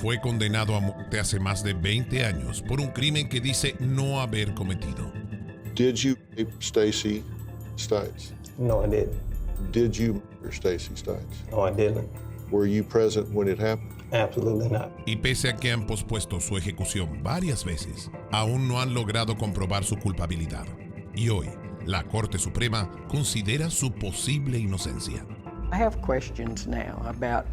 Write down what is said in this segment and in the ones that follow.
fue condenado a muerte hace más de 20 años por un crimen que dice no haber cometido. Did you rape Stacy Stites? No, I didn't. Did you murder Stacy Stites? No, I didn't. Were you present when it happened? Absolutely not. Y pese a que han pospuesto su ejecución varias veces, aún no han logrado comprobar su culpabilidad. Y hoy, la Corte Suprema considera su posible inocencia. I have questions now about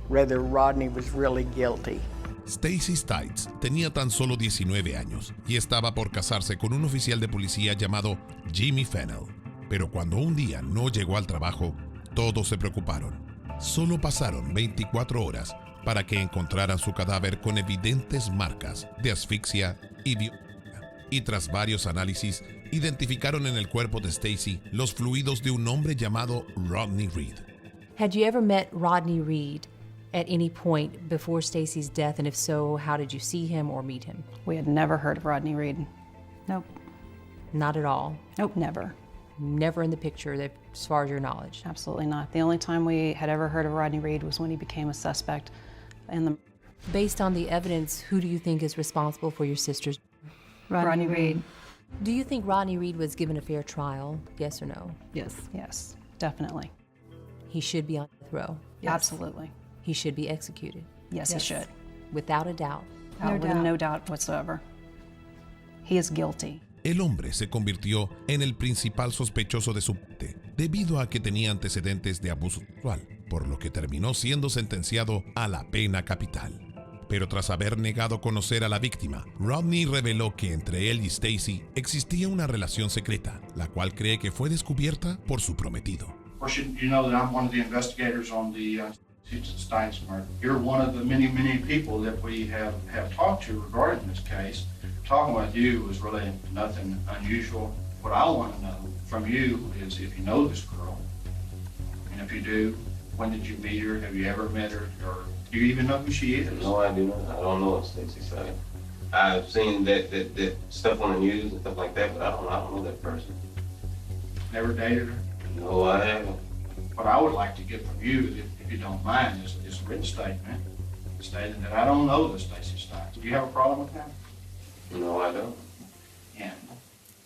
whether Rodney was really guilty. Stacy Stites tenía tan solo 19 años y estaba por casarse con un oficial de policía llamado Jimmy Fennell. Pero cuando un día no llegó al trabajo, todos se preocuparon. Solo pasaron 24 horas para que encontraran su cadáver con evidentes marcas de asfixia y violencia. Y tras varios análisis, identificaron en el cuerpo de Stacy los fluidos de un hombre llamado Rodney Reed. Had you ever met Rodney Reed at any point before Stacy's death? And if so, how did you see him or meet him? We had never heard of Rodney Reed. Nope. Not at all? Nope, never. Never in the picture, as far as your knowledge? Absolutely not. The only time we had ever heard of Rodney Reed was when he became a suspect in the... Based on the evidence, who do you think is responsible for your sister's? Rodney Reed. Do you think Rodney Reed was given a fair trial? Yes or no? Yes. Yes, definitely. He should be on death row. Yes. Absolutely. He should be executed. Yes, he should. Without a doubt. No doubt whatsoever. He is guilty. El hombre se convirtió en el principal sospechoso de su muerte, debido a que tenía antecedentes de abuso sexual, por lo que terminó siendo sentenciado a la pena capital. Pero tras haber negado conocer a la víctima, Rodney reveló que entre él y Stacy existía una relación secreta, la cual cree que fue descubierta por su prometido. Of course, you know that I'm one of the investigators on the Stites murder. You're one of the many, many people that we have talked to regarding this case. Talking with you is really nothing unusual. What I want to know from you is if you know this girl, and if you do, when did you meet her? Have you ever met her? Or do you even know who she is? No, I do not. I don't know what Stacy said. I've seen that stuff on the news and stuff like that, but I don't know that person. Never dated her? No, I haven't. What I would like to get from you, if you don't mind, is a written statement stating that I don't know this Stacy Stites. Do you have a problem with that? No, I don't. And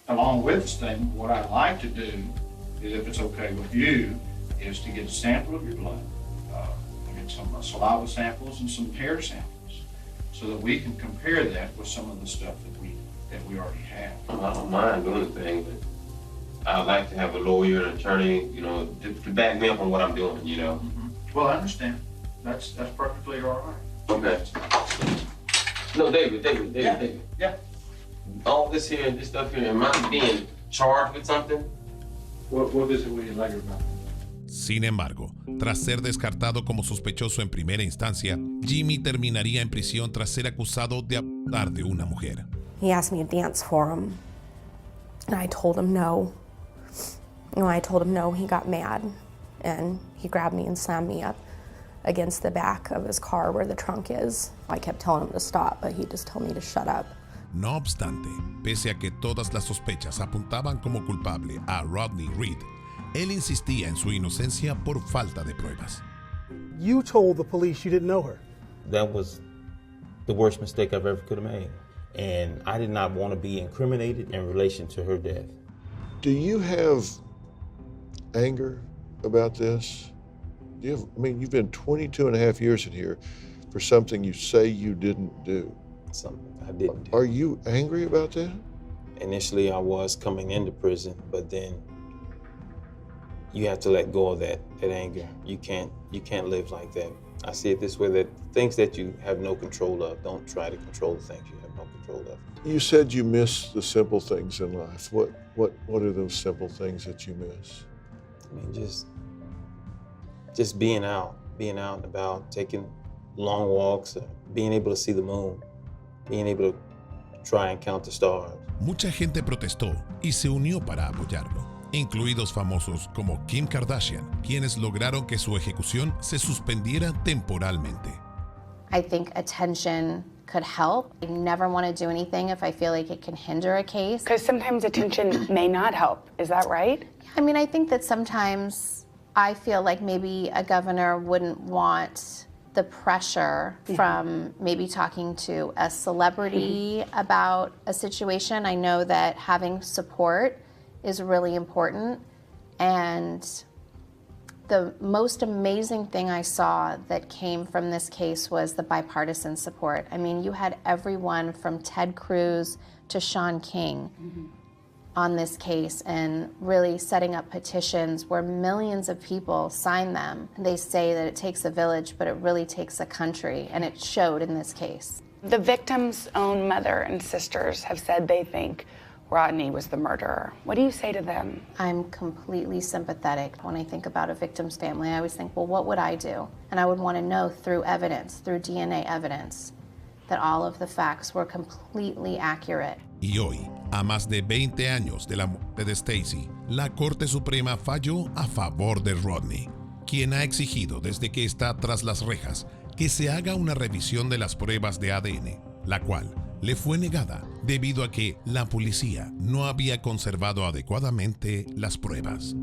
along with the statement, what I'd like to do is, if it's okay with you, is to get a sample of your blood, get some saliva samples and some hair samples, so that we can compare that with some of the stuff that we already have. I don't mind doing the thing, but I'd like to have a lawyer, an attorney, you know, to back me up on what I'm doing, you know. Mm-hmm. Well, I understand. That's perfectly all right. Okay. No, David. Yeah. All this here, this stuff here, am I being charged with something? What is it we like about? Sin embargo, tras ser descartado como sospechoso en primera instancia, Jimmy terminaría en prisión tras ser acusado de abusar de una mujer. He asked me to dance for him, and I told him no. And when I told him no, he got mad, and he grabbed me and slammed me up against the back of his car where the trunk is. I kept telling him to stop, but he just told me to shut up. No obstante, pese a que todas las sospechas apuntaban como culpable a Rodney Reed, él insistía en su inocencia por falta de pruebas. You told the police you didn't know her. That was the worst mistake I've ever could have made. And I did not want to be incriminated in relation to her death. Do you have anger about this? You've been 22 and a half years in here for something you say you didn't do. Something I didn't do. Are you angry about that? Initially, I was coming into prison, but then you have to let go of that anger. You can't live like that. I see it this way, that things that you have no control of, don't try to control the things you have no control of. You said you miss the simple things in life. What are those simple things that you miss? I mean, just being out and about, taking long walks, being able to see the moon, being able to try and count the stars. Mucha gente protestó y se unió para apoyarlo, incluidos famosos como Kim Kardashian, quienes lograron que su ejecución se suspendiera temporalmente. I think attention could help. I never want to do anything if I feel like it can hinder a case. Because sometimes attention may not help, is that right? I mean, I think that sometimes I feel like maybe a governor wouldn't want the pressure from maybe talking to a celebrity about a situation. I know that having support is really important. And the most amazing thing I saw that came from this case was the bipartisan support. I mean, you had everyone from Ted Cruz to Sean King on this case and really setting up petitions where millions of people sign them. They say that it takes a village, but it really takes a country, and it showed in this case. The victim's own mother and sisters have said they think Rodney was the murderer. What do you say to them? I'm completely sympathetic. When I think about a victim's family, I always think, well, what would I do? And I would want to know through evidence, through DNA evidence, that all of the facts were completely accurate. Y hoy, a más de 20 años de la muerte de Stacy, la Corte Suprema falló a favor de Rodney, quien ha exigido desde que está tras las rejas que se haga una revisión de las pruebas de ADN, la cual le fue negada debido a que la policía no había conservado adecuadamente las pruebas.